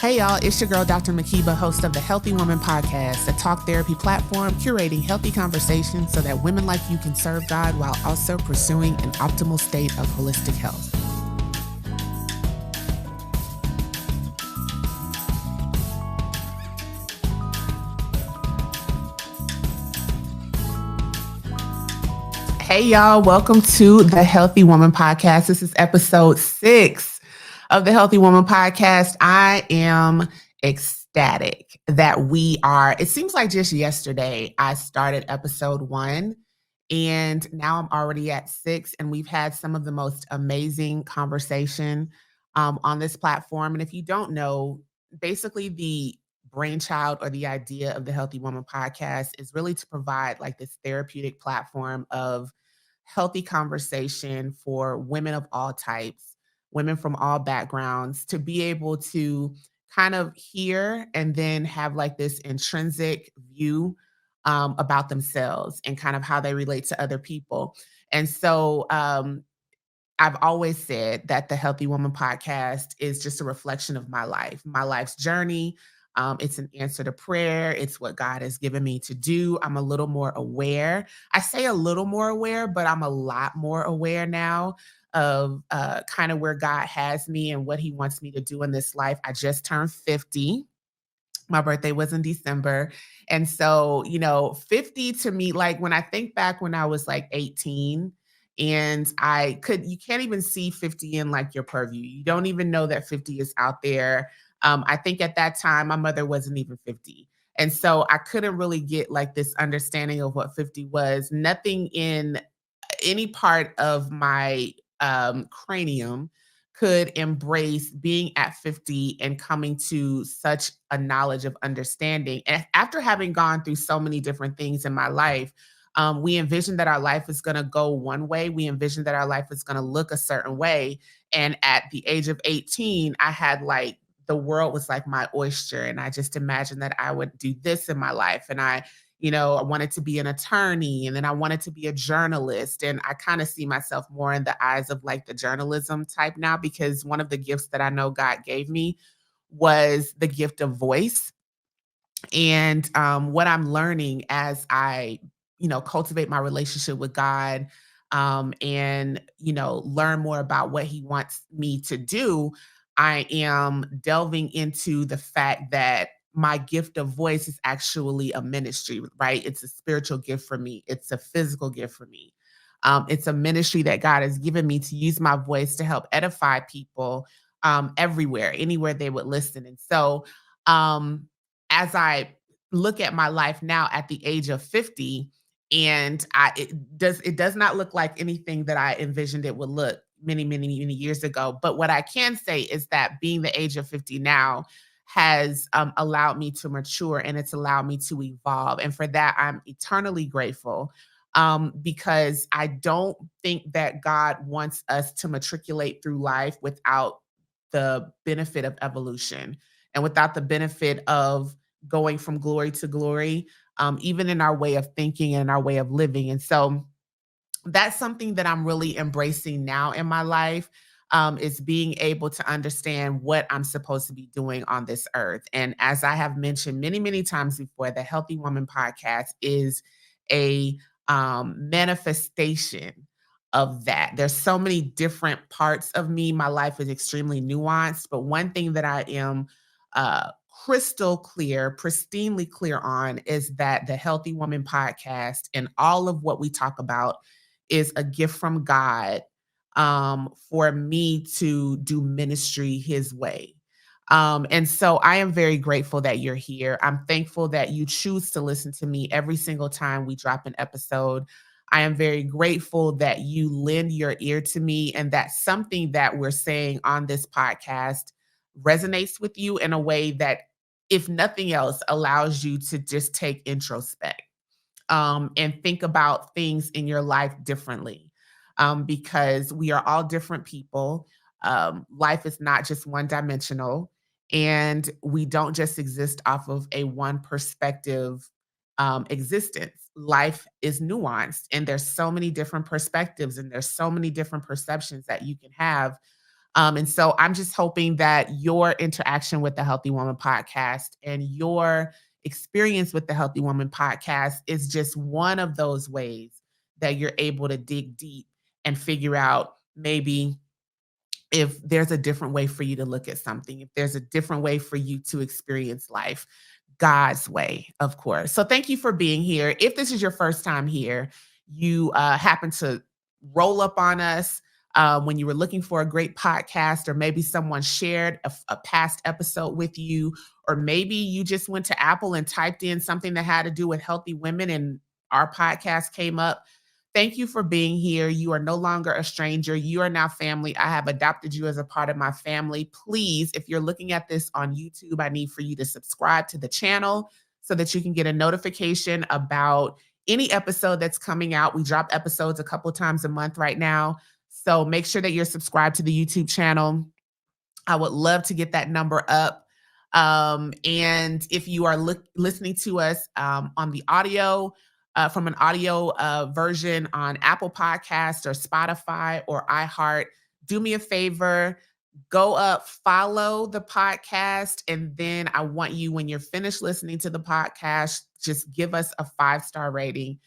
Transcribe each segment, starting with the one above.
Hey y'all, it's your girl, Dr. Makeba, host of the Healthy Woman Podcast, a talk therapy platform curating healthy conversations so that women like you can serve God while also pursuing an optimal state of holistic health. Hey y'all, welcome to the Healthy Woman Podcast. This is episode 6 of the Healthy Woman Podcast. I am ecstatic that it seems like just yesterday I started episode 1 and now I'm already at 6, and we've had some of the most amazing conversation on this platform. And if you don't know, basically the brainchild or the idea of the Healthy Woman Podcast is really to provide like this therapeutic platform of healthy conversation for women of all types, women from all backgrounds, to be able to kind of hear and then have like this intrinsic view about themselves and kind of how they relate to other people. And so I've always said that the Healthy Woman Podcast is just a reflection of my life's journey. It's an answer to prayer. It's what God has given me to do. I'm a little more aware. I say a little more aware, but I'm a lot more aware now of kind of where God has me and what He wants me to do in this life. I just turned 50. My birthday was in December. And so, 50 to me, like when I think back when I was like 18, and you can't even see 50 in like your purview. You don't even know that 50 is out there. I think at that time, my mother wasn't even 50. And so I couldn't really get like this understanding of what 50 was. Nothing in any part of my cranium could embrace being at 50 and coming to such a knowledge of understanding. And after having gone through so many different things in my life, we envision that our life is going to go one way. We envision that our life is going to look a certain way. And at the age of 18, I had like the world was like my oyster. And I just imagined that I would do this in my life. And I wanted to be an attorney, and then I wanted to be a journalist. And I kind of see myself more in the eyes of like the journalism type now, because one of the gifts that I know God gave me was the gift of voice. And what I'm learning as I, cultivate my relationship with God, and, learn more about what He wants me to do, I am delving into the fact that my gift of voice is actually a ministry, right? It's a spiritual gift for me, it's a physical gift for me. It's a ministry that God has given me to use my voice to help edify people everywhere, anywhere they would listen. And so, um, as I look at my life now at the age of 50, and it does not look like anything that I envisioned it would look many, many, many years ago. But what I can say is that being the age of 50 now has allowed me to mature, and it's allowed me to evolve. And for that, I'm eternally grateful, because I don't think that God wants us to matriculate through life without the benefit of evolution and without the benefit of going from glory to glory, even in our way of thinking and our way of living. And so that's something that I'm really embracing now in my life, is being able to understand what I'm supposed to be doing on this earth. And as I have mentioned many, many times before, the Healthy Woman Podcast is a manifestation of that. There's so many different parts of me. My life is extremely nuanced, but one thing that I am crystal clear, pristinely clear on is that the Healthy Woman Podcast and all of what we talk about is a gift from God, for me to do ministry His way. And so I am very grateful that you're here. I'm thankful that you choose to listen to me every single time we drop an episode. I am very grateful that you lend your ear to me, and that something that we're saying on this podcast resonates with you in a way that, if nothing else, allows you to just take introspect, and think about things in your life differently, because we are all different people. Life is not just one dimensional, and we don't just exist off of a one perspective existence. Life is nuanced, and there's so many different perspectives, and there's so many different perceptions that you can have And so I'm just hoping that your interaction with the Healthy Woman podcast and your experience with the Healthy Woman podcast is just one of those ways that you're able to dig deep and figure out maybe if there's a different way for you to look at something, if there's a different way for you to experience life, God's way, of course. So thank you for being here. If this is your first time here, you happen to roll up on us when you were looking for a great podcast, or maybe someone shared a past episode with you, or maybe you just went to Apple and typed in something that had to do with healthy women and our podcast came up. Thank you for being here. You are no longer a stranger. You are now family. I have adopted you as a part of my family. Please, if you're looking at this on YouTube, I need for you to subscribe to the channel so that you can get a notification about any episode that's coming out. We drop episodes a couple times a month right now. So make sure that you're subscribed to the YouTube channel. I would love to get that number up. And if you are listening to us on the audio, from an audio version on Apple Podcast or Spotify or iHeart, do me a favor, go up, follow the podcast, and then I want you, when you're finished listening to the podcast, just give us a 5-star rating,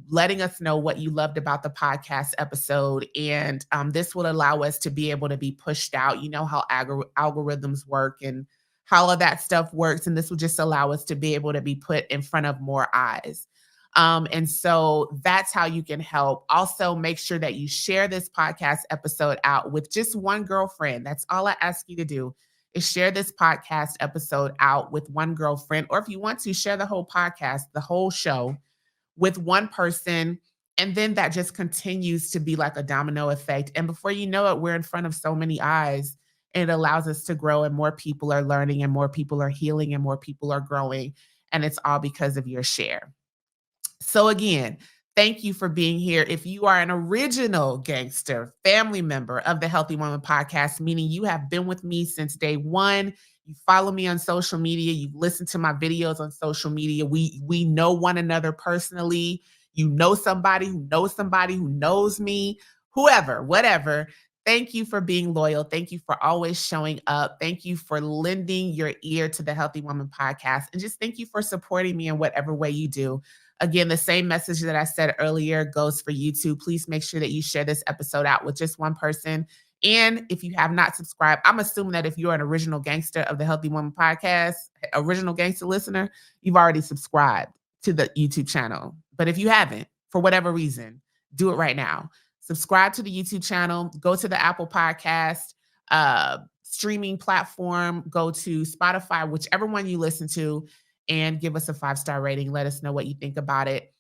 letting us know what you loved about the podcast episode. And this will allow us to be able to be pushed out. You know how algorithms work and how all of that stuff works. And this will just allow us to be able to be put in front of more eyes. And so that's how you can help. Also, make sure that you share this podcast episode out with just one girlfriend. That's all I ask you to do, is share this podcast episode out with one girlfriend. Or if you want to, share the whole podcast, the whole show, with one person. And then that just continues to be like a domino effect. And before you know it, we're in front of so many eyes. And it allows us to grow, and more people are learning, and more people are healing, and more people are growing. And it's all because of your share. So again, thank you for being here. If you are an original gangster family member of the Healthy Woman podcast, meaning you have been with me since day one, you follow me on social media, you listen to my videos on social media, we know one another personally, you know somebody who knows somebody who knows me, whoever, whatever. Thank you for being loyal. Thank you for always showing up. Thank you for lending your ear to the Healthy Woman podcast. And just thank you for supporting me in whatever way you do. Again, the same message that I said earlier goes for you too. Please make sure that you share this episode out with just one person. And if you have not subscribed, I'm assuming that if you're an original gangster of the Healthy Woman podcast, original gangster listener, you've already subscribed to the YouTube channel. But if you haven't, for whatever reason, do it right now. Subscribe to the YouTube channel, go to the Apple Podcast streaming platform, go to Spotify, whichever one you listen to, and give us a 5-star rating. Let us know what you think about it.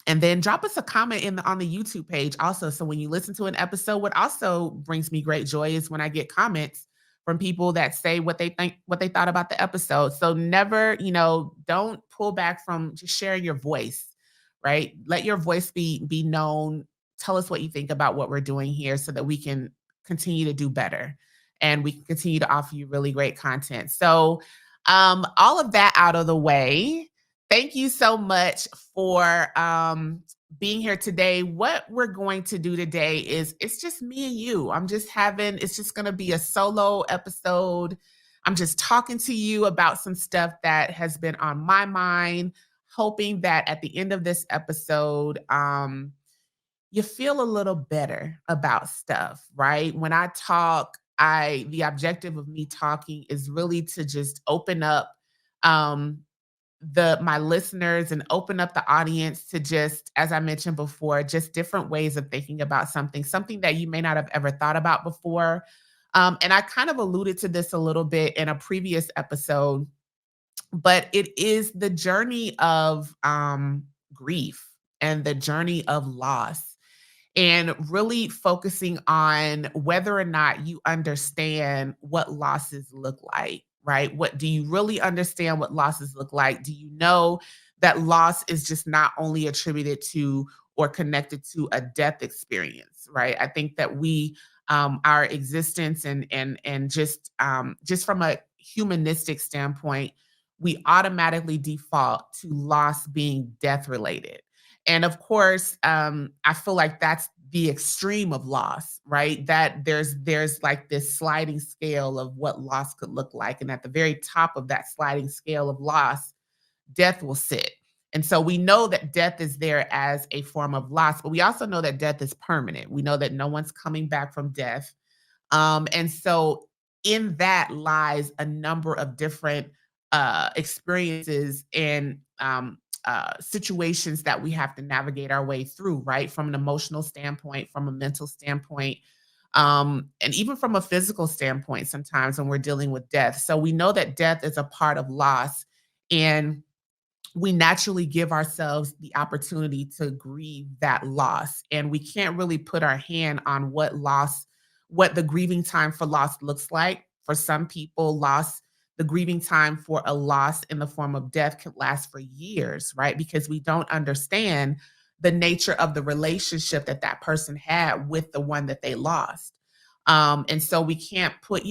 And then drop us a comment on the YouTube page also. So when you listen to an episode, what also brings me great joy is when I get comments from people that say what they thought about the episode. So never, don't pull back from just sharing your voice, right? Let your voice be known. Tell us what you think about what we're doing here so that we can continue to do better and we can continue to offer you really great content. So all of that out of the way, thank you so much for being here today. What we're going to do today is it's just me and you. It's just going to be a solo episode. I'm just talking to you about some stuff that has been on my mind, hoping that at the end of this episode, you feel a little better about stuff, right? When I talk, the objective of me talking is really to just open up my listeners and open up the audience to just, as I mentioned before, just different ways of thinking about something that you may not have ever thought about before. And I kind of alluded to this a little bit in a previous episode, but it is the journey of grief and the journey of loss, and really focusing on whether or not you understand what losses look like, right? What do you really understand what losses look like? Do you know that loss is just not only attributed to or connected to a death experience, right? I think that our existence and just from a humanistic standpoint, we automatically default to loss being death related. And of course, I feel like that's the extreme of loss, right? That there's like this sliding scale of what loss could look like. And at the very top of that sliding scale of loss, death will sit. And so we know that death is there as a form of loss, but we also know that death is permanent. We know that no one's coming back from death. And so in that lies a number of different experiences and situations that we have to navigate our way through, right? From an emotional standpoint, from a mental standpoint, and even from a physical standpoint, sometimes when we're dealing with death. So we know that death is a part of loss. And we naturally give ourselves the opportunity to grieve that loss. And we can't really put our hand on what the grieving time for loss looks like. For some people, the grieving time for a loss in the form of death could last for years, right? Because we don't understand the nature of the relationship that that person had with the one that they lost. And so we can't put,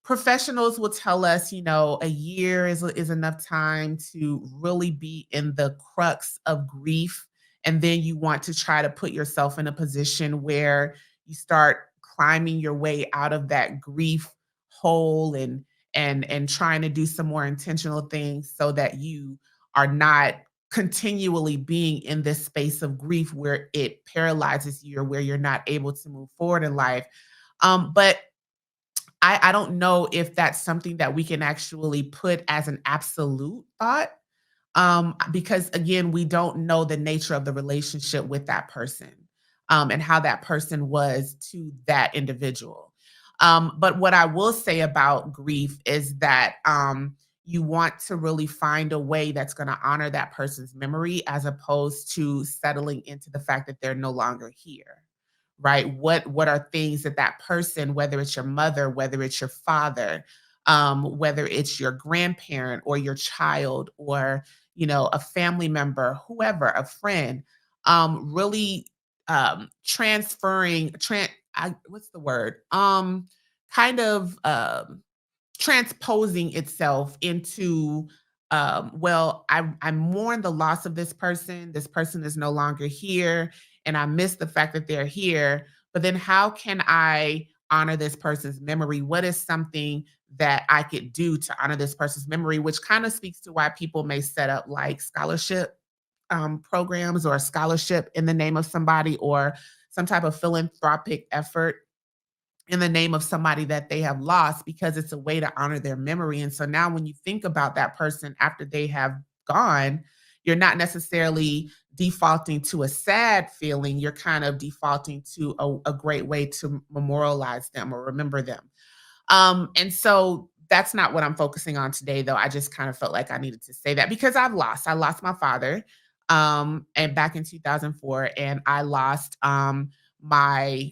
professionals will tell us, a year is enough time to really be in the crux of grief. And then you want to try to put yourself in a position where you start climbing your way out of that grief hole and trying to do some more intentional things so that you are not continually being in this space of grief where it paralyzes you or where you're not able to move forward in life. But I don't know if that's something that we can actually put as an absolute thought, because again, we don't know the nature of the relationship with that person, and how that person was to that individual. But what I will say about grief is that you want to really find a way that's going to honor that person's memory as opposed to settling into the fact that they're no longer here, right? What are things that that person, whether it's your mother, whether it's your father, whether it's your grandparent or your child or a family member, whoever, a friend, really what's the word? Kind of transposing itself into well, I mourn the loss of this person is no longer here, and I miss the fact that they're here, but then how can I honor this person's memory? What is something that I could do to honor this person's memory, which kind of speaks to why people may set up like scholarship programs or a scholarship in the name of somebody or some type of philanthropic effort in the name of somebody that they have lost because it's a way to honor their memory. And so now when you think about that person after they have gone, you're not necessarily defaulting to a sad feeling. You're kind of defaulting to a great way to memorialize them or remember them. And so that's not what I'm focusing on today, though. I just kind of felt like I needed to say that because I lost my father, and back in 2004, and my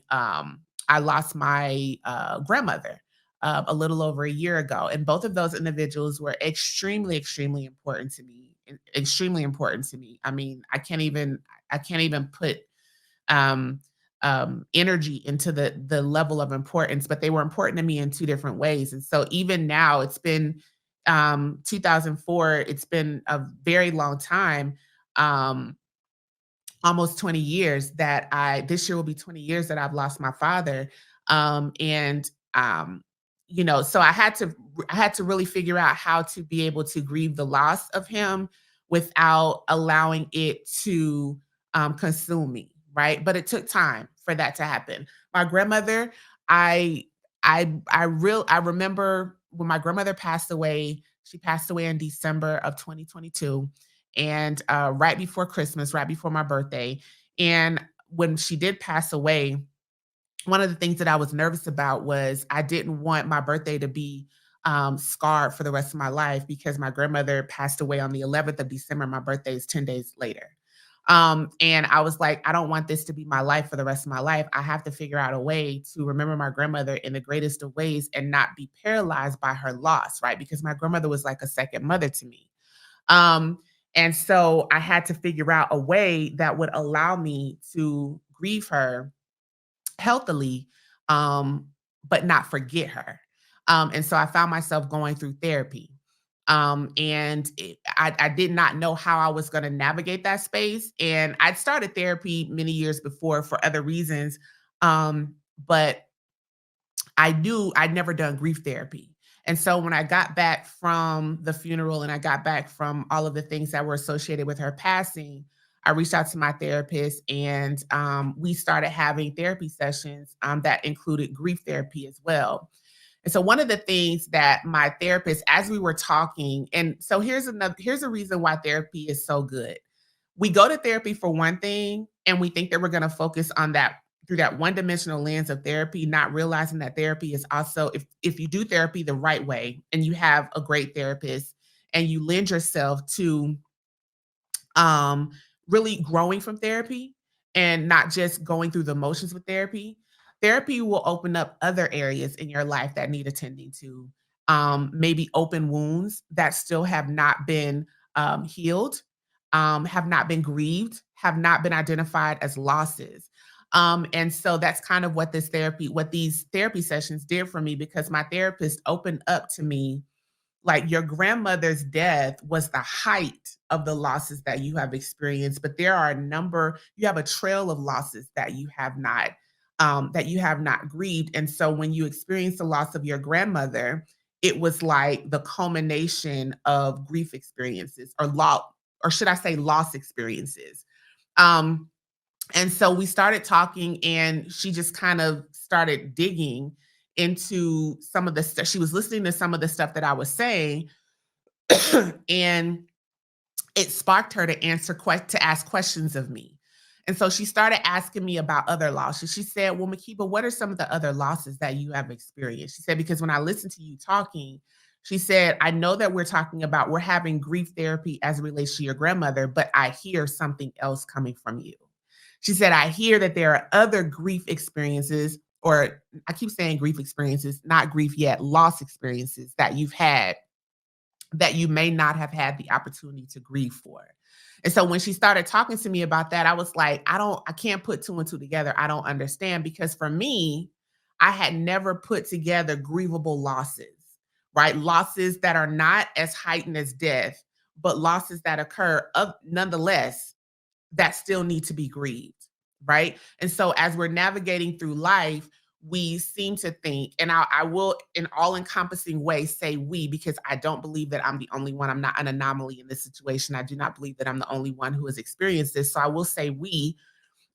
I lost my grandmother a little over a year ago, and both of those individuals were extremely, extremely important to me. Extremely important to me. I mean, I can't even put um, energy into the level of importance, but they were important to me in two different ways. And so even now, it's been 2004. It's been a very long time. Um, Almost 20 years that this year will be 20 years that I've lost my father. And so I had to really figure out how to be able to grieve the loss of him without allowing it to consume me, right? But it took time for that to happen. My grandmother, I I remember when my grandmother passed away, she passed away in December of 2022 and right before Christmas, right before my birthday. And when she did pass away, one of the things that I was nervous about was I didn't want my birthday to be scarred for the rest of my life because my grandmother passed away on the 11th of December. My birthday is 10 days later. And I was like, I don't want this to be my life for the rest of my life. I have to figure out a way to remember my grandmother in the greatest of ways and not be paralyzed by her loss, right? Because my grandmother was like a second mother to me. Um, and so I had to figure out a way that would allow me to grieve her healthily, um, but not forget her. And so I found myself going through therapy. I did not know how I was going to navigate that space. And I'd started therapy many years before for other reasons. But I knew I'd never done grief therapy. And so when I got back from the funeral and I got back from all of the things that were associated with her passing, I reached out to my therapist and we started having therapy sessions that included grief therapy as well. And so one of the things that my therapist, as we were talking, and so here's a reason why therapy is so good. We go to therapy for one thing and we think that we're going to focus on that through that one-dimensional lens of therapy, not realizing that therapy is also, if you do therapy the right way and you have a great therapist and you lend yourself to um, really growing from therapy and not just going through the motions with therapy, therapy will open up other areas in your life that need attending to. Maybe open wounds that still have not been healed, have not been grieved, have not been identified as losses. And so that's kind of what these therapy sessions did for me because my therapist opened up to me like your grandmother's death was the height of the losses that you have experienced, but there are a number, you have a trail of losses that you have not grieved. And so when you experience the loss of your grandmother, it was like the culmination of grief experiences or should I say loss experiences. Um, and so we started talking and she just kind of started digging into some of the stuff. She was listening to some of the stuff that I was saying and it sparked her to ask questions of me. And so she started asking me about other losses. She said, "Well, Makeba, what are some of the other losses that you have experienced?" She said, "Because when I listen to you talking," she said, "I know that we're having grief therapy as it relates to your grandmother, but I hear something else coming from you." She said, "I hear that there are other grief experiences, or I keep saying grief experiences, not grief yet, loss experiences that you've had that you may not have had the opportunity to grieve for." And so when she started talking to me about that, I was like, I can't put two and two together. I don't understand because for me, I had never put together grievable losses, right? Losses that are not as heightened as death, but losses that occur nonetheless that still need to be grieved, right? And so as we're navigating through life, we seem to think, and I will, in all encompassing way, say we, because I don't believe that I'm the only one. I'm not an anomaly in this situation. I do not believe that I'm the only one who has experienced this. So I will say we.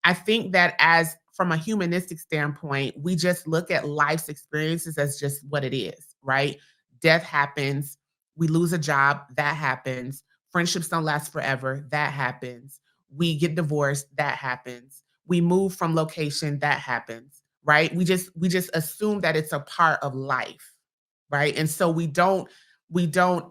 I think that as from a humanistic standpoint, we just look at life's experiences as just what it is, right? Death happens, we lose a job, that happens. Friendships don't last forever, that happens. We get divorced, that happens. We move from location, that happens, right? We just assume that it's a part of life, right? And so we don't we don't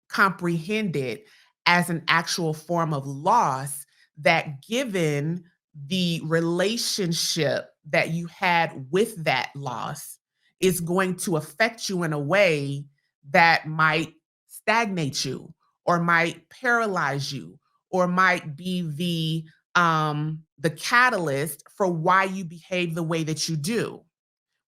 comprehend it as an actual form of loss that given the relationship that you had with that loss is going to affect you in a way that might stagnate you or might paralyze you or might be the catalyst for why you behave the way that you do.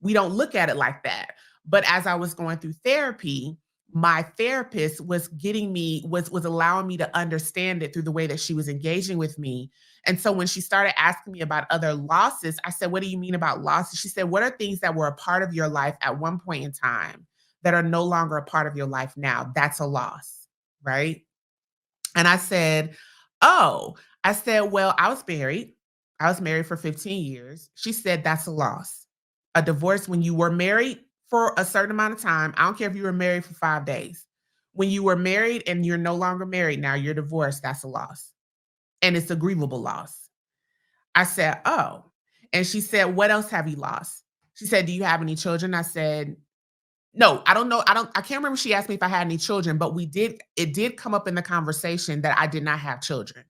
We don't look at it like that. But as I was going through therapy, my therapist was getting me was allowing me to understand it through the way that she was engaging with me. And so when she started asking me about other losses, I said, "What do you mean about losses?" She said, "What are things that were a part of your life at one point in time that are no longer a part of your life now? That's a loss." Right? And I said, "Oh," I said, "Well, I was married. I was married for 15 years." She said, "That's a loss. A divorce when you were married for a certain amount of time. I don't care if you were married for 5 days. When you were married and you're no longer married, now you're divorced, that's a loss. And it's a grievable loss." I said, "Oh." And she said, "What else have you lost?" She said, "Do you have any children?" I said, "No, I don't know. I can't remember if she asked me if I had any children, but it did come up in the conversation that I did not have children."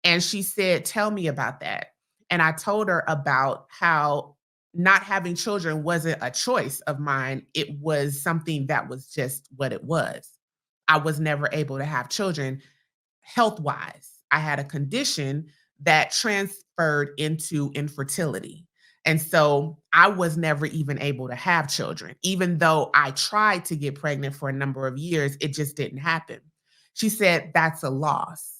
And she said, "Tell me about that." And I told her about how not having children wasn't a choice of mine. It was something that was just what it was. I was never able to have children health wise. I had a condition that transferred into infertility. And so I was never even able to have children. Even though I tried to get pregnant for a number of years, it just didn't happen. She said, that's a loss.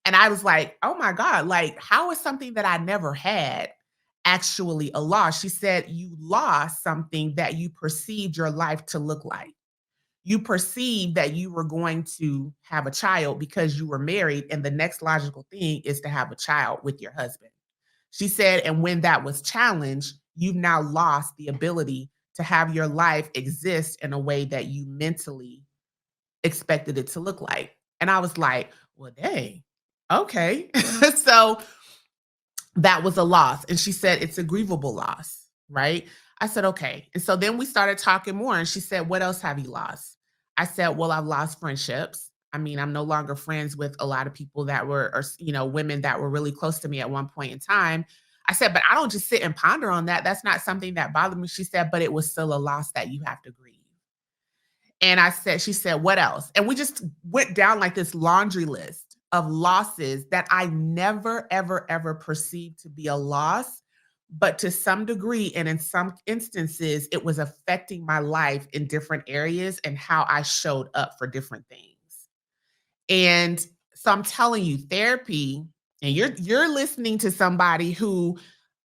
And I was like, oh my God, like, how is something that I never had actually a loss? She said, you lost something that you perceived your life to look like. You perceived that you were going to have a child because you were married, and the next logical thing is to have a child with your husband. She said, and when that was challenged, you've now lost the ability to have your life exist in a way that you mentally expected it to look like. And I was like, well, dang, okay. So that was a loss. And she said, it's a grievable loss, right? I said, okay. And so then we started talking more. And she said, what else have you lost? I said, well, I've lost friendships. I mean, I'm no longer friends with a lot of people that were, or, women that were really close to me at one point in time. I said, but I don't just sit and ponder on that. That's not something that bothered me. She said, but it was still a loss that you have to grieve. And she said, what else? And we just went down like this laundry list of losses that I never, ever, ever perceived to be a loss. But to some degree, and in some instances, it was affecting my life in different areas and how I showed up for different things. And so I'm telling you, therapy, and you're listening to somebody who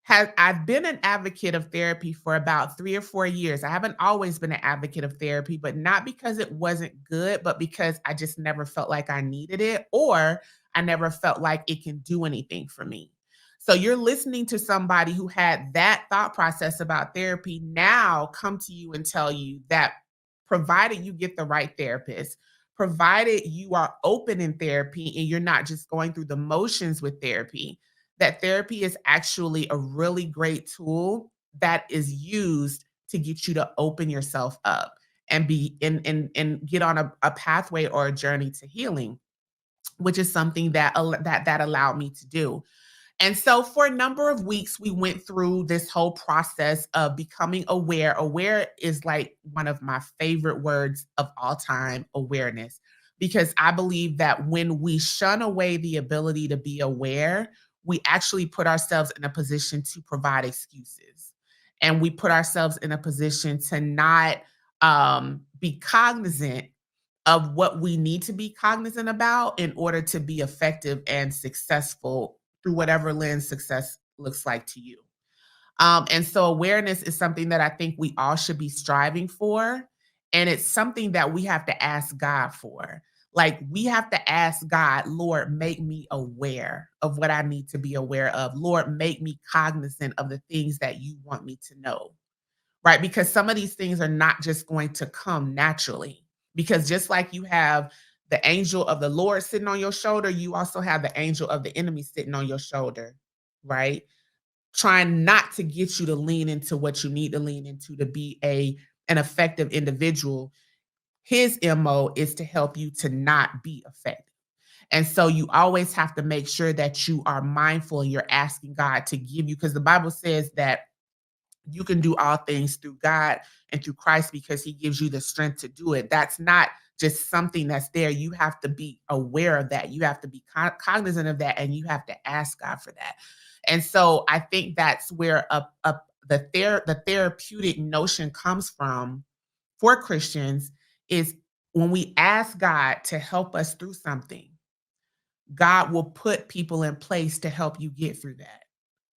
I've been an advocate of therapy for about 3 or 4 years. I haven't always been an advocate of therapy, but not because it wasn't good, but because I just never felt like I needed it, or I never felt like it can do anything for me. So you're listening to somebody who had that thought process about therapy now come to you and tell you that, provided you get the right therapist, provided you are open in therapy and you're not just going through the motions with therapy, that therapy is actually a really great tool that is used to get you to open yourself up and be and get on a pathway or a journey to healing, which is something that allowed me to do. And so for a number of weeks, we went through this whole process of becoming aware. Aware is like one of my favorite words of all time, awareness, because I believe that when we shun away the ability to be aware, we actually put ourselves in a position to provide excuses. And we put ourselves in a position to not be cognizant of what we need to be cognizant about in order to be effective and successful through whatever lens success looks like to you. And so awareness is something that I think we all should be striving for. And it's something that we have to ask God for. Like, we have to ask God, Lord, make me aware of what I need to be aware of. Lord, make me cognizant of the things that you want me to know, right? Because some of these things are not just going to come naturally. Because just like you have the angel of the Lord sitting on your shoulder, you also have the angel of the enemy sitting on your shoulder, right? Trying not to get you to lean into what you need to lean into to be an effective individual. His MO is to help you to not be effective. And so you always have to make sure that you are mindful and you're asking God to give you, because the Bible says that you can do all things through God and through Christ because he gives you the strength to do it. That's not just something that's there. You have to be aware of that. You have to be cognizant of that, and you have to ask God for that. And so I think that's where the therapeutic notion comes from for Christians, is when we ask God to help us through something, God will put people in place to help you get through that,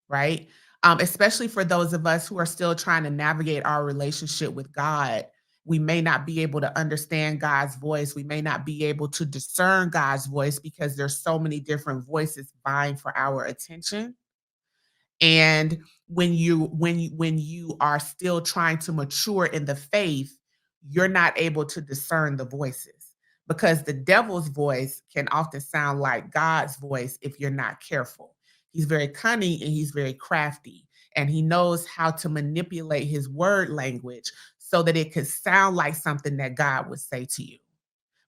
right? Especially for those of us who are still trying to navigate our relationship with God. We may not be able to understand God's voice. We may not be able to discern God's voice because there's so many different voices vying for our attention. And when you are still trying to mature in the faith, you're not able to discern the voices, because the devil's voice can often sound like God's voice if you're not careful. He's very cunning and he's very crafty, and he knows how to manipulate his word language so that it could sound like something that God would say to you.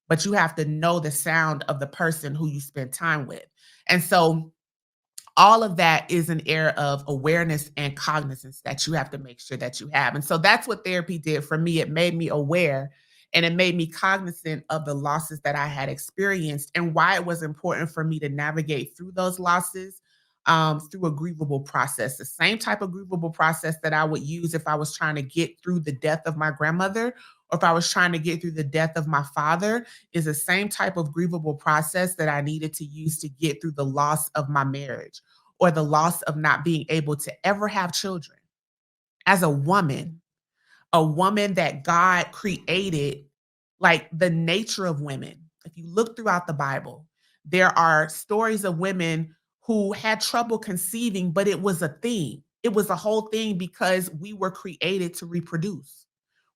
But you have to know the sound of the person who you spend time with. And so all of that is an area of awareness and cognizance that you have to make sure that you have. And so that's what therapy did for me. It made me aware, and it made me cognizant of the losses that I had experienced and why it was important for me to navigate through those losses, through a grievable process. The same type of grievable process that I would use if I was trying to get through the death of my grandmother, or if I was trying to get through the death of my father, is the same type of grievable process that I needed to use to get through the loss of my marriage or the loss of not being able to ever have children. As a woman that God created, like the nature of women. If you look throughout the Bible, there are stories of women who had trouble conceiving, but it was a thing. It was a whole thing because we were created to reproduce.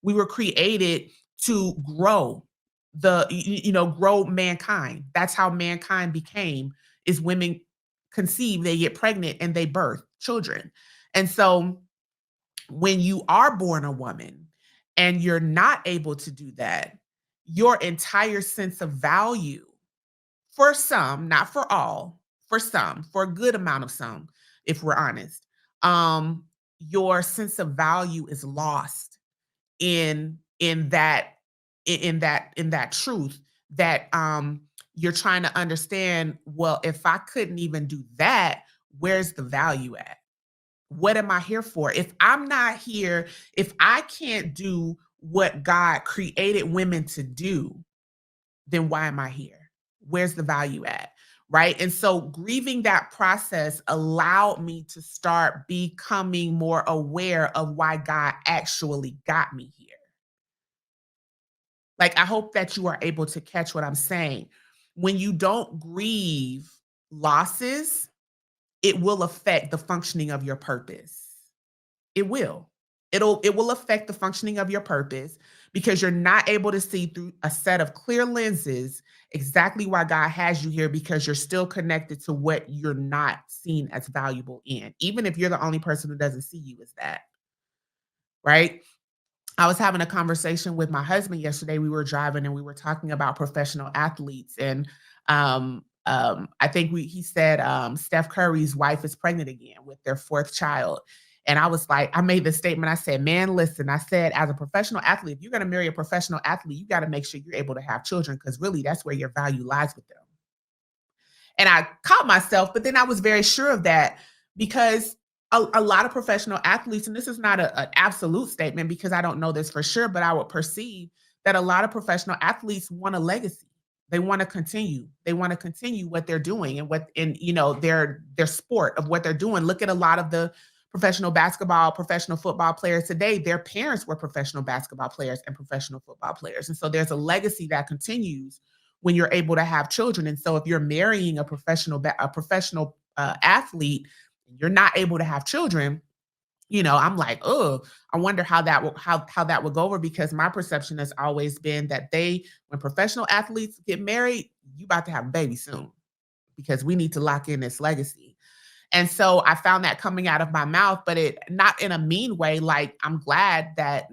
We were created to grow grow mankind. That's how mankind became, is women conceive, they get pregnant and they birth children. And so when you are born a woman and you're not able to do that, your entire sense of value, for some, not for all, for some, for a good amount of some, if we're honest, um, your sense of value is lost in that truth that you're trying to understand. Well, if I couldn't even do that, where's the value at? What am I here for? If I'm not here, if I can't do what God created women to do, then why am I here? Where's the value at? Right. And so grieving that process allowed me to start becoming more aware of why God actually got me here. Like, I hope that you are able to catch what I'm saying. When you don't grieve losses, it will affect the functioning of your purpose. It will. It will affect the functioning of your purpose because you're not able to see through a set of clear lenses exactly why God has you here, because you're still connected to what you're not seen as valuable in, even if you're the only person who doesn't see you as that, right? I was having a conversation with my husband yesterday. We were driving and we were talking about professional athletes. And I think he said Steph Curry's wife is pregnant again with their fourth child. And I was like, I made this statement. I said, man, listen, I said, as a professional athlete, if you're going to marry a professional athlete, you got to make sure you're able to have children, because really that's where your value lies with them. And I caught myself, but then I was very sure of that because a lot of professional athletes, and this is not an absolute statement because I don't know this for sure, but I would perceive that a lot of professional athletes want a legacy. They want to continue. They want to continue what they're doing and their sport of what they're doing. Look at a lot of the professional basketball, professional football players today. Their parents were professional basketball players and professional football players. And so there's a legacy that continues when you're able to have children. And so if you're marrying a professional athlete, and you're not able to have children, I'm like, oh, I wonder how that would go over, because my perception has always been that when professional athletes get married, you about to have a baby soon, because we need to lock in this legacy. And so I found that coming out of my mouth, but it not in a mean way. Like, I'm glad that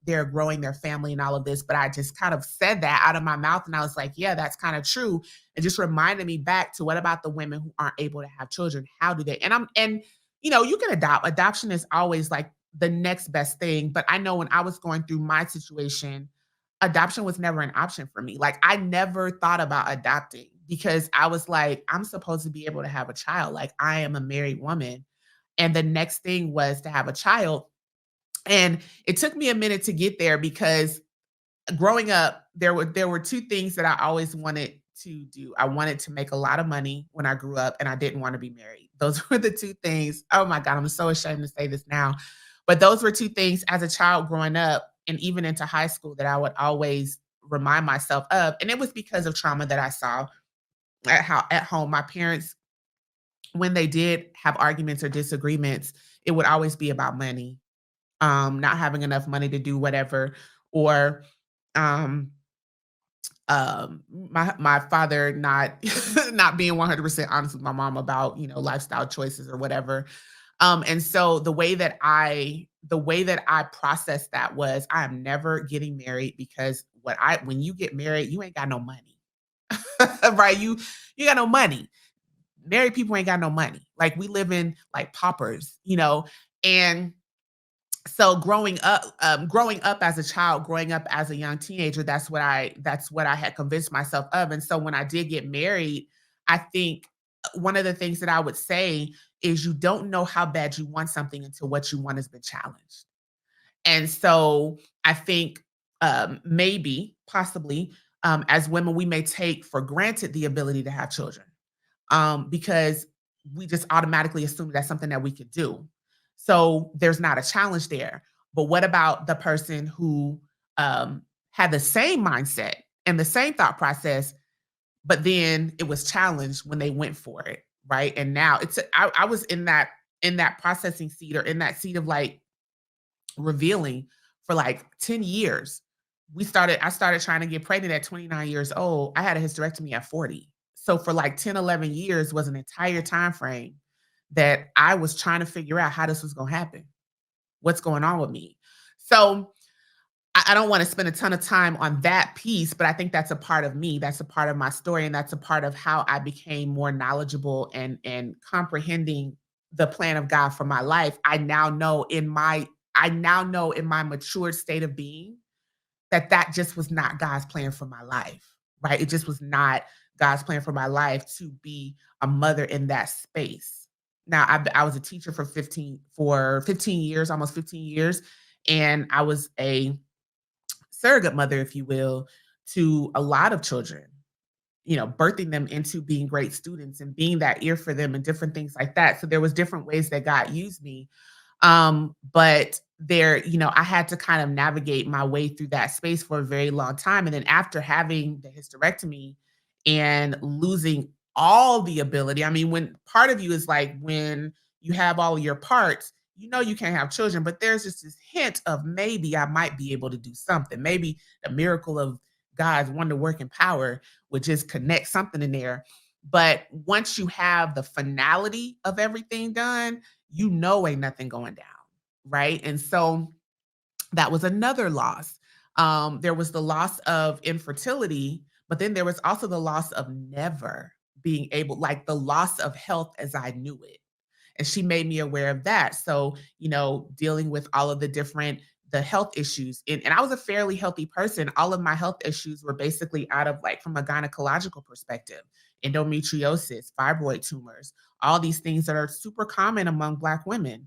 they're growing their family and all of this, but I just kind of said that out of my mouth, and I was like, yeah, that's kind of true. It just reminded me back to, what about the women who aren't able to have children? How do they? And you can adopt. Adoption is always like the next best thing. But I know when I was going through my situation, adoption was never an option for me. Like, I never thought about adopting because I was like, I'm supposed to be able to have a child. Like, I am a married woman. And the next thing was to have a child. And it took me a minute to get there, because growing up, there were two things that I always wanted to do. I wanted to make a lot of money when I grew up, and I didn't want to be married. Those were the two things. Oh my God, I'm so ashamed to say this now. But those were two things as a child growing up and even into high school that I would always remind myself of. And it was because of trauma that I saw at home. My parents, when they did have arguments or disagreements, it would always be about money, not having enough money to do whatever, or um, my father not not being 100% honest with my mom about lifestyle choices or whatever. And so the way that I processed that was, I am never getting married, because when you get married, you ain't got no money. Right? You got no money. Married people ain't got no money. Like, we live in like paupers. And so growing up as a child, growing up as a young teenager, that's what I had convinced myself of. And so when I did get married, I think one of the things that I would say is you don't know how bad you want something until what you want has been challenged. And so I think maybe, possibly, as women, we may take for granted the ability to have children because we just automatically assume that's something that we could do. So there's not a challenge there. But what about the person who had the same mindset and the same thought process, but then it was challenged when they went for it, right? And now I was in that processing seat or in that seat of like revealing for like 10 years. I started trying to get pregnant at 29 years old. I had a hysterectomy at 40. So for like 10, 11 years was an entire time frame that I was trying to figure out how this was going to happen. What's going on with me? So I don't want to spend a ton of time on that piece, but I think that's a part of me. That's a part of my story, and that's a part of how I became more knowledgeable and comprehending the plan of God for my life. I now know in my matured state of being that that just was not God's plan for my life, right? It just was not God's plan for my life to be a mother in that space. Now, I was a teacher for 15 years, almost 15 years, and I was a surrogate mother, if you will, to a lot of children, birthing them into being great students and being that ear for them and different things like that. So there was different ways that God used me. But there, I had to kind of navigate my way through that space for a very long time. And then after having the hysterectomy and losing all the ability, I mean, when part of you is like when you have all of your parts, you can't have children, but there's just this hint of maybe I might be able to do something. Maybe the miracle of God's wonder working power would just connect something in there. But once you have the finality of everything done, ain't nothing going down, right? And so that was another loss. There was the loss of infertility, but then there was also the loss of never being able, like the loss of health as I knew it. And she made me aware of that. So, dealing with all of the health issues. And I was a fairly healthy person. All of my health issues were basically out of like from a gynecological perspective, endometriosis, fibroid tumors, all these things that are super common among Black women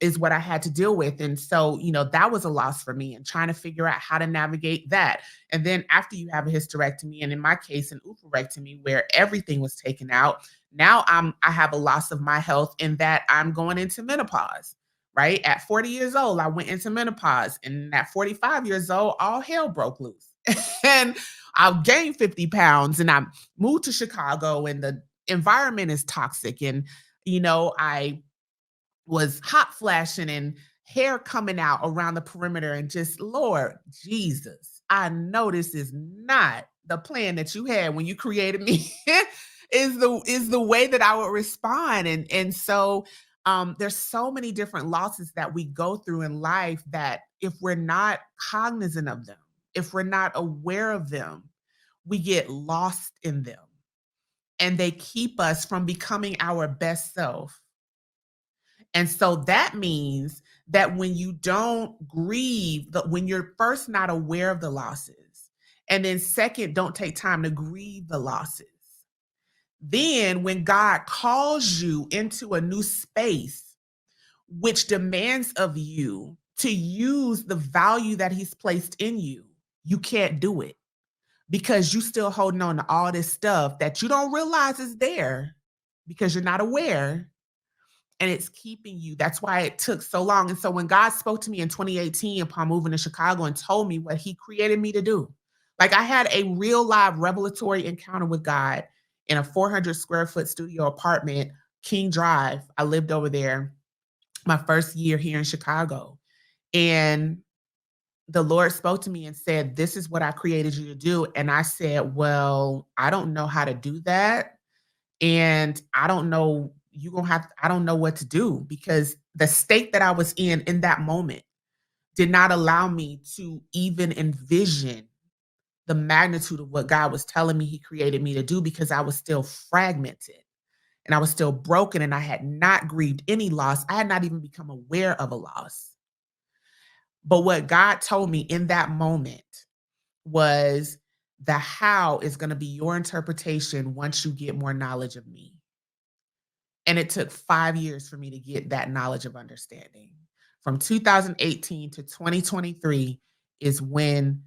is what I had to deal with. And so, that was a loss for me and trying to figure out how to navigate that. And then after you have a hysterectomy, and in my case, an oophorectomy, where everything was taken out, now I have a loss of my health in that I'm going into menopause. Right at 40 years old, I went into menopause, and at 45 years old, all hell broke loose, and I gained 50 pounds, and I moved to Chicago, and the environment is toxic, and I was hot flashing and hair coming out around the perimeter and just, Lord Jesus, I know this is not the plan that you had when you created me is the way that I would respond. And so there's so many different losses that we go through in life that if we're not cognizant of them, if we're not aware of them, we get lost in them and they keep us from becoming our best self. And so that means that when you don't grieve, when you're first not aware of the losses, and then second, don't take time to grieve the losses. Then when God calls you into a new space, which demands of you to use the value that he's placed in you, you can't do it because you still holding on to all this stuff that you don't realize is there because you're not aware and it's keeping you. That's why it took so long. And so when God spoke to me in 2018 upon moving to Chicago and told me what he created me to do, like I had a real live revelatory encounter with God in a 400 square foot studio apartment, King Drive. I lived over there my first year here in Chicago. And the Lord spoke to me and said, "This is what I created you to do." And I said, "Well, I don't know how to do that. And I don't know, I don't know what to do because the state that I was in that moment did not allow me to even envision the magnitude of what God was telling me he created me to do because I was still fragmented and I was still broken and I had not grieved any loss. I had not even become aware of a loss. But what God told me in that moment was the how is going to be your interpretation once you get more knowledge of me. And it took 5 years for me to get that knowledge of understanding. From 2018 to 2023 is when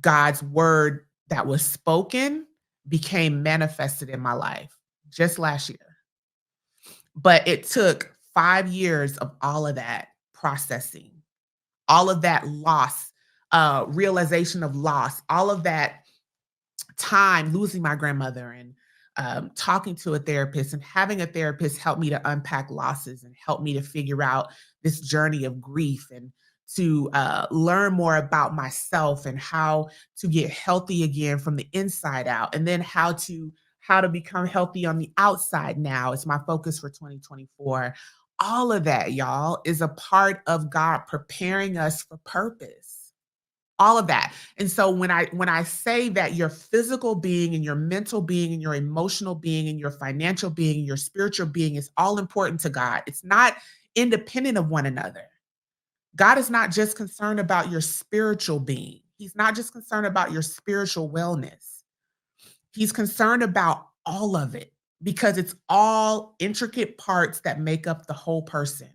God's word that was spoken became manifested in my life, just last year. But it took 5 years of all of that processing, all of that loss, realization of loss, all of that time losing my grandmother and talking to a therapist and having a therapist help me to unpack losses and help me to figure out this journey of grief and to learn more about myself and how to get healthy again from the inside out, and then how to become healthy on the outside now is my focus for 2024. All of that, y'all, is a part of God preparing us for purpose, all of that. And so when I say that your physical being and your mental being and your emotional being and your financial being and your spiritual being is all important to God. It's not independent of one another. God is not just concerned about your spiritual being. He's not just concerned about your spiritual wellness. He's concerned about all of it because it's all intricate parts that make up the whole person.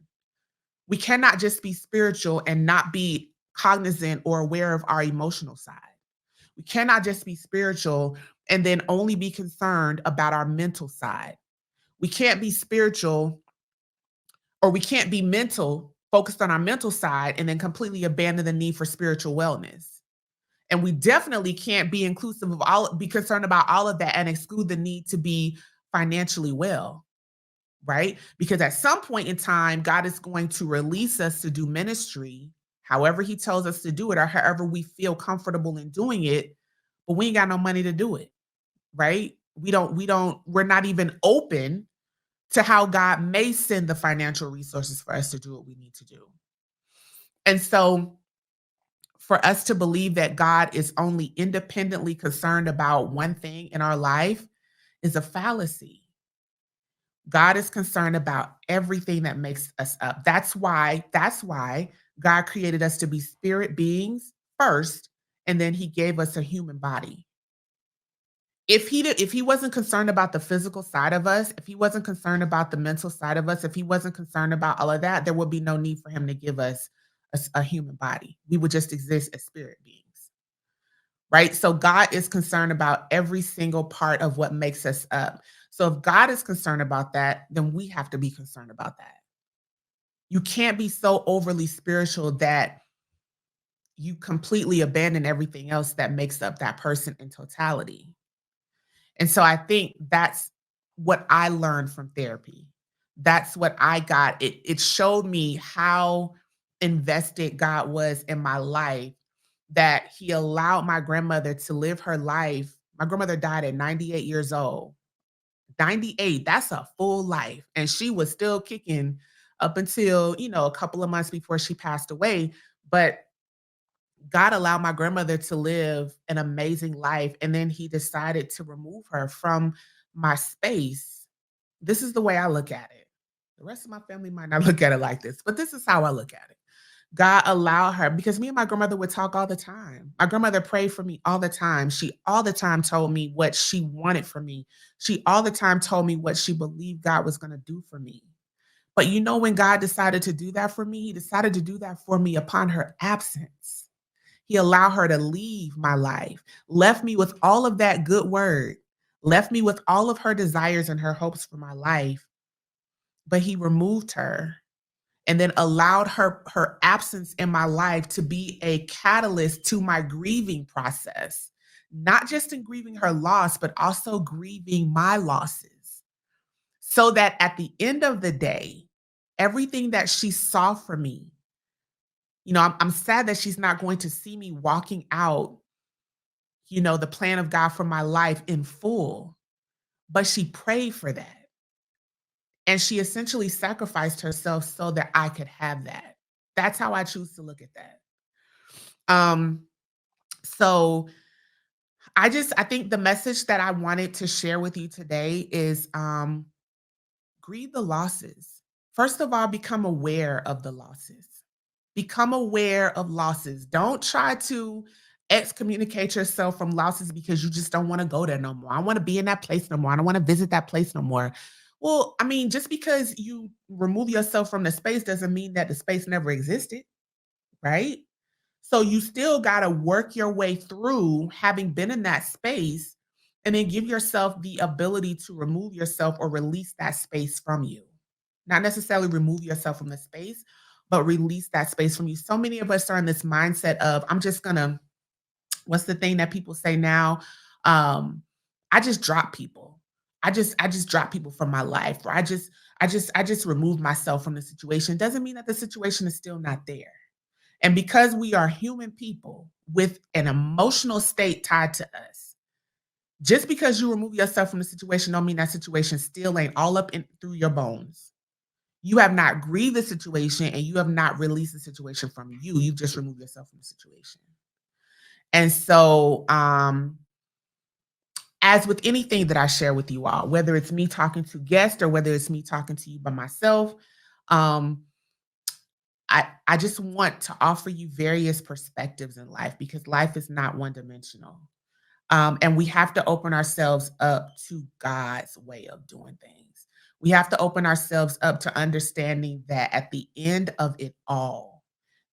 We cannot just be spiritual and not be cognizant or aware of our emotional side. We cannot just be spiritual and then only be concerned about our mental side. We can't be spiritual, or we can't be mental, focused on our mental side, and then completely abandon the need for spiritual wellness. And we definitely can't be inclusive of be concerned about all of that and exclude the need to be financially well, right? Because at some point in time, God is going to release us to do ministry, however He tells us to do it, or however we feel comfortable in doing it, but we ain't got no money to do it, right? We're not even open to how God may send the financial resources for us to do what we need to do. And so for us to believe that God is only independently concerned about one thing in our life is a fallacy. God is concerned about everything that makes us up. That's why God created us to be spirit beings first, and then He gave us a human body. If he wasn't concerned about the physical side of us, if He wasn't concerned about the mental side of us, if He wasn't concerned about all of that, there would be no need for Him to give us a human body. We would just exist as spirit beings, right? So God is concerned about every single part of what makes us up. So if God is concerned about that, then we have to be concerned about that. You can't be so overly spiritual that you completely abandon everything else that makes up that person in totality. And so I think that's what I learned from therapy. That's what I got. It showed me how invested God was in my life, that He allowed my grandmother to live her life. My grandmother died at 98 years old. 98, that's a full life. And she was still kicking up until, a couple of months before she passed away. But God allowed my grandmother to live an amazing life. And then He decided to remove her from my space. This is the way I look at it. The rest of my family might not look at it like this, but this is how I look at it. God allowed her, because me and my grandmother would talk all the time. My grandmother prayed for me all the time. She all the time told me what she wanted for me. She all the time told me what she believed God was going to do for me. But when God decided to do that for me, He decided to do that for me upon her absence. He allowed her to leave my life, left me with all of that good word, left me with all of her desires and her hopes for my life. But He removed her and then allowed her absence in my life to be a catalyst to my grieving process, not just in grieving her loss, but also grieving my losses. So that at the end of the day, everything that she saw for me, I'm sad that she's not going to see me walking out, the plan of God for my life in full, but she prayed for that. And she essentially sacrificed herself so that I could have that. That's how I choose to look at that. So I think the message that I wanted to share with you today is grieve the losses. First of all, become aware of the losses. Become aware of losses. Don't try to excommunicate yourself from losses because you just don't want to go there no more. I want to be in that place no more. I don't want to visit that place no more. Well, I mean, just because you remove yourself from the space doesn't mean that the space never existed, right? So you still got to work your way through having been in that space and then give yourself the ability to remove yourself or release that space from you. Not necessarily remove yourself from the space, but release that space from you. So many of us are in this mindset of, I'm just going to, what's the thing that people say now? Um, I just drop people. I just drop people from my life, or I just remove myself from the situation. Doesn't mean that the situation is still not there. And because we are human people with an emotional state tied to us, just because you remove yourself from the situation don't mean that situation still ain't all up in through your bones. You have not grieved the situation and you have not released the situation from you. You just removed yourself from the situation. And so, as with anything that I share with you all, whether it's me talking to guests or whether it's me talking to you by myself, um, I just want to offer you various perspectives in life because life is not one dimensional. And we have to open ourselves up to God's way of doing things. We have to open ourselves up to understanding that at the end of it all,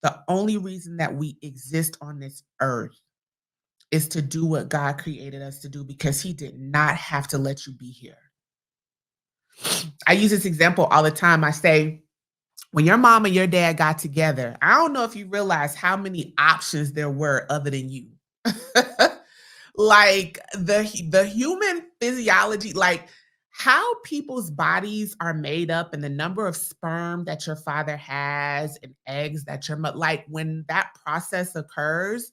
the only reason that we exist on this earth is to do what God created us to do because He did not have to let you be here. I use this example all the time. I say, when your mom and your dad got together, I don't know if you realize how many options there were other than you. Like the human physiology, like how people's bodies are made up and the number of sperm that your father has and eggs that your mother, like when that process occurs,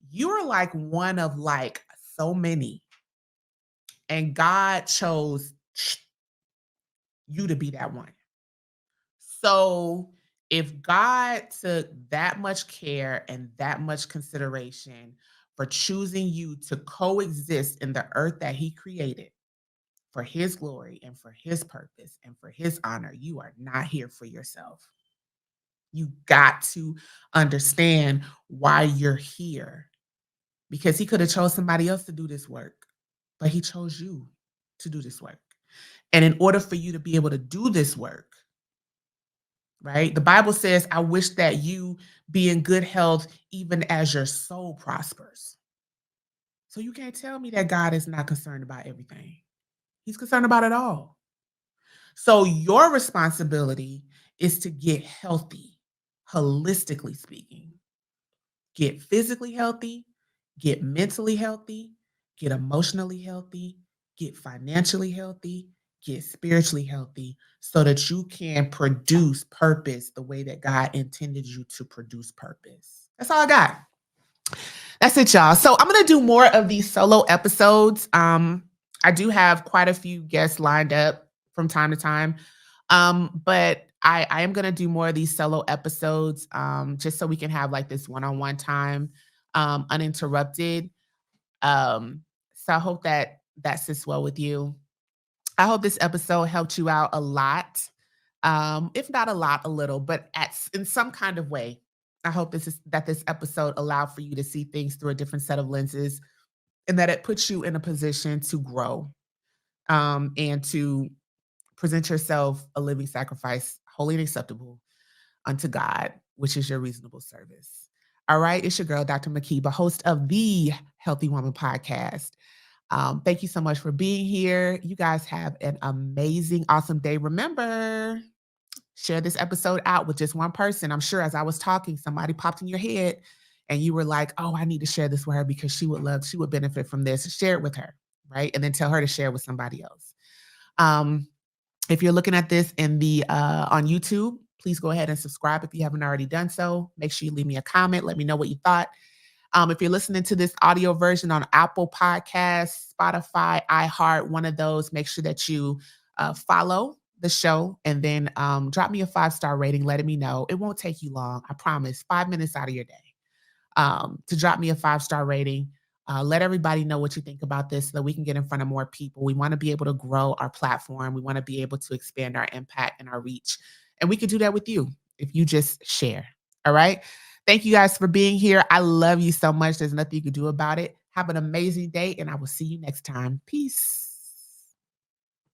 you're like one of like so many. And God chose you to be that one. So if God took that much care and that much consideration for choosing you to coexist in the earth that He created for His glory and for His purpose and for His honor, you are not here for yourself. You got to understand why you're here because He could have chose somebody else to do this work, but He chose you to do this work. And in order for you to be able to do this work, right? The Bible says, I wish that you be in good health even as your soul prospers. So you can't tell me that God is not concerned about everything. He's concerned about it all. So your responsibility is to get healthy, holistically speaking. Get physically healthy, get mentally healthy, get emotionally healthy, get financially healthy, get spiritually healthy so that you can produce purpose the way that God intended you to produce purpose. That's all I got. That's it, y'all. So I'm gonna do more of these solo episodes. I do have quite a few guests lined up from time to time. But I am gonna do more of these solo episodes, just so we can have like this one-on-one time, uninterrupted. So I hope that that sits well with you. I hope this episode helped you out a lot. If not a lot, a little, but in some kind of way. I hope this episode allowed for you to see things through a different set of lenses and that it puts you in a position to grow, and to present yourself a living sacrifice, holy and acceptable unto God, which is your reasonable service. All right, it's your girl, Dr. Makeba, host of the Healthy Woman podcast. Thank you so much for being here. You guys have an amazing, awesome day. Remember, share this episode out with just one person. I'm sure as I was talking, somebody popped in your head and you were like, oh, I need to share this with her because she would benefit from this. Share it with her, right? And then tell her to share with somebody else. Um, if you're looking at this in the on YouTube, please go ahead and subscribe if you haven't already done so. Make sure you leave me a comment. Let me know what you thought. If you're listening to this audio version on Apple Podcasts, Spotify, iHeart, one of those, make sure that you follow the show and then drop me a 5-star rating, letting me know. It won't take you long. I promise. 5 minutes out of your day to drop me a 5-star rating. Let everybody know what you think about this so that we can get in front of more people. We want to be able to grow our platform. We want to be able to expand our impact and our reach. And we can do that with you if you just share. All right. Thank you guys for being here. I love you so much. There's nothing you can do about it. Have an amazing day, and I will see you next time. Peace.